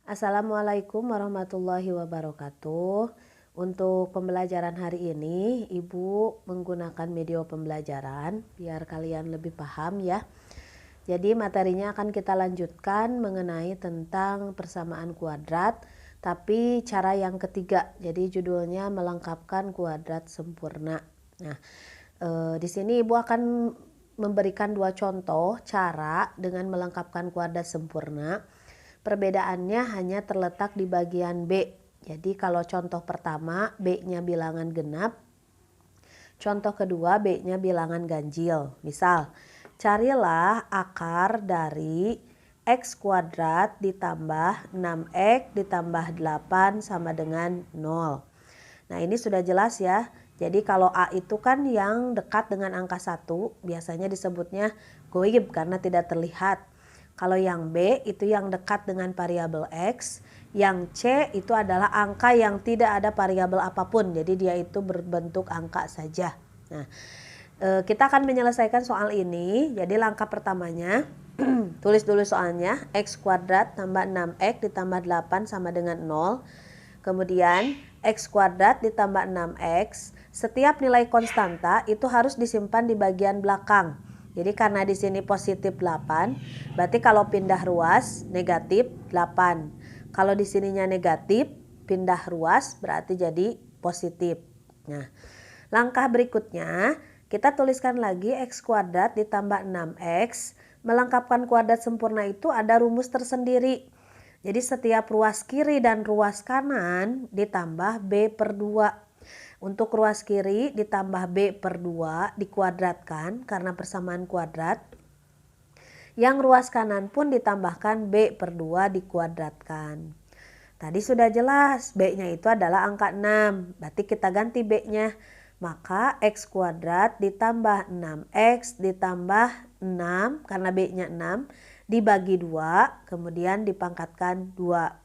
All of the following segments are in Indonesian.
Assalamualaikum warahmatullahi wabarakatuh. Untuk pembelajaran hari ini, Ibu menggunakan media pembelajaran biar kalian lebih paham ya. Jadi materinya akan kita lanjutkan mengenai tentang persamaan kuadrat, tapi cara yang ketiga. Jadi judulnya melengkapkan kuadrat sempurna. Nah, di sini Ibu akan memberikan dua contoh cara dengan melengkapkan kuadrat sempurna. Perbedaannya hanya terletak di bagian B. Jadi kalau contoh pertama B-nya bilangan genap, contoh kedua B-nya bilangan ganjil. Misal, carilah akar dari X kuadrat ditambah 6X ditambah 8 sama dengan 0. Nah ini sudah jelas ya. Jadi kalau A itu kan yang dekat dengan angka 1, biasanya disebutnya goib karena tidak terlihat. Kalau yang B itu yang dekat dengan variabel X, yang C itu adalah angka yang tidak ada variabel apapun, jadi dia itu berbentuk angka saja. Nah, kita akan menyelesaikan soal ini. Jadi langkah pertamanya, tulis dulu soalnya, X kuadrat tambah 6X ditambah 8 sama dengan 0. Kemudian X kuadrat ditambah 6X, setiap nilai konstanta itu harus disimpan di bagian belakang. Jadi karena di sini positif 8, berarti kalau pindah ruas negatif 8. Kalau di sininya negatif, pindah ruas berarti jadi positif. Nah, langkah berikutnya kita tuliskan lagi X kuadrat ditambah 6X. Melengkapkan kuadrat sempurna itu ada rumus tersendiri. Jadi setiap ruas kiri dan ruas kanan ditambah B per 2. Untuk ruas kiri ditambah B per 2 dikuadratkan karena persamaan kuadrat. Yang ruas kanan pun ditambahkan B per 2 dikuadratkan. Tadi sudah jelas B-nya itu adalah angka 6. Berarti kita ganti B-nya. Maka X kuadrat ditambah 6X ditambah 6 karena B-nya 6 dibagi 2 kemudian dipangkatkan 2.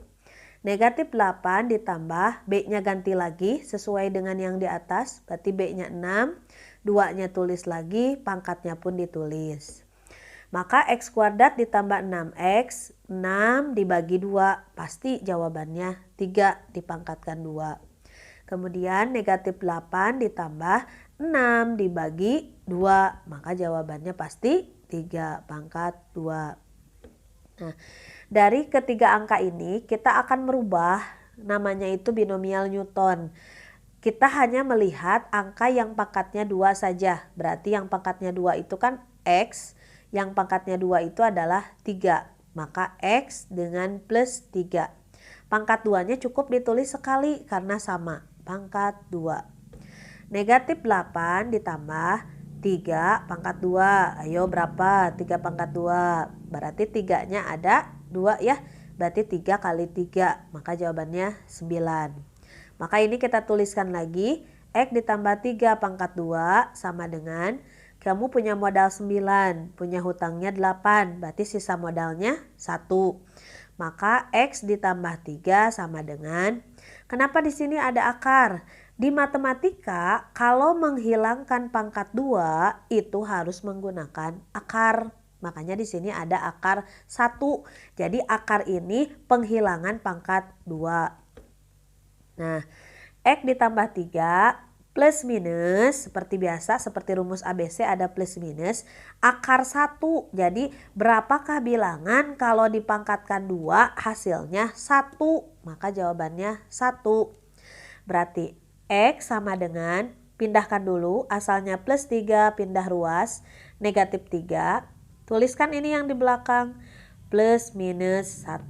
Negatif 8 ditambah B-nya ganti lagi sesuai dengan yang di atas, berarti B-nya 6, 2-nya tulis lagi, pangkatnya pun ditulis. Maka X kuadrat ditambah 6X, 6 dibagi 2, pasti jawabannya 3 dipangkatkan 2. Kemudian negatif 8 ditambah 6 dibagi 2, maka jawabannya pasti 3 pangkat 2. Nah, dari ketiga angka ini kita akan merubah, namanya itu binomial Newton. Kita hanya melihat angka yang pangkatnya 2 saja. Berarti yang pangkatnya 2 itu kan X, yang pangkatnya 2 itu adalah 3. Maka X dengan plus 3. Pangkat 2-nya cukup ditulis sekali karena sama, pangkat 2. Negatif 8 ditambah 3 pangkat 2. Ayo berapa? 3 pangkat 2. Berarti 3-nya ada 2 ya. Berarti 3 kali 3. Maka jawabannya 9. Maka ini kita tuliskan lagi. X ditambah 3 pangkat 2 sama dengan kamu punya modal 9. Punya hutangnya 8. Berarti sisa modalnya 1. Maka X ditambah 3 sama dengan, kenapa di sini ada akar? Di matematika kalau menghilangkan pangkat 2 itu harus menggunakan akar. Makanya di sini ada akar 1. Jadi akar ini penghilangan pangkat 2. Nah, X ditambah 3 plus minus seperti biasa, seperti rumus ABC ada plus minus, akar 1. Jadi berapakah bilangan kalau dipangkatkan 2 hasilnya 1? Maka jawabannya 1. Berarti X sama dengan, pindahkan dulu, asalnya plus 3 pindah ruas, negatif 3. Tuliskan ini yang di belakang, plus minus 1.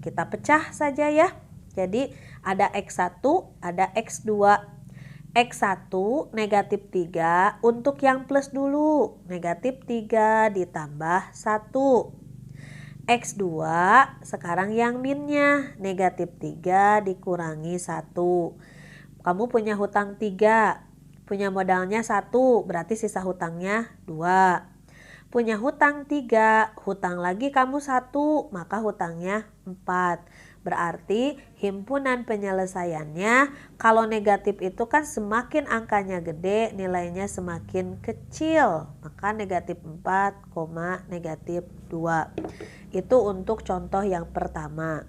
Kita pecah saja ya. Jadi ada X1, ada X2. X1 negatif 3, untuk yang plus dulu, negatif 3 ditambah 1. X2 sekarang yang minnya, negatif 3 dikurangi 1. Kamu punya hutang 3, punya modalnya 1, berarti sisa hutangnya 2. Punya hutang 3, hutang lagi kamu 1, maka hutangnya 4. Berarti himpunan penyelesaiannya kalau negatif itu kan semakin angkanya gede nilainya semakin kecil. Maka negatif 4, negatif 2. Itu untuk contoh yang pertama.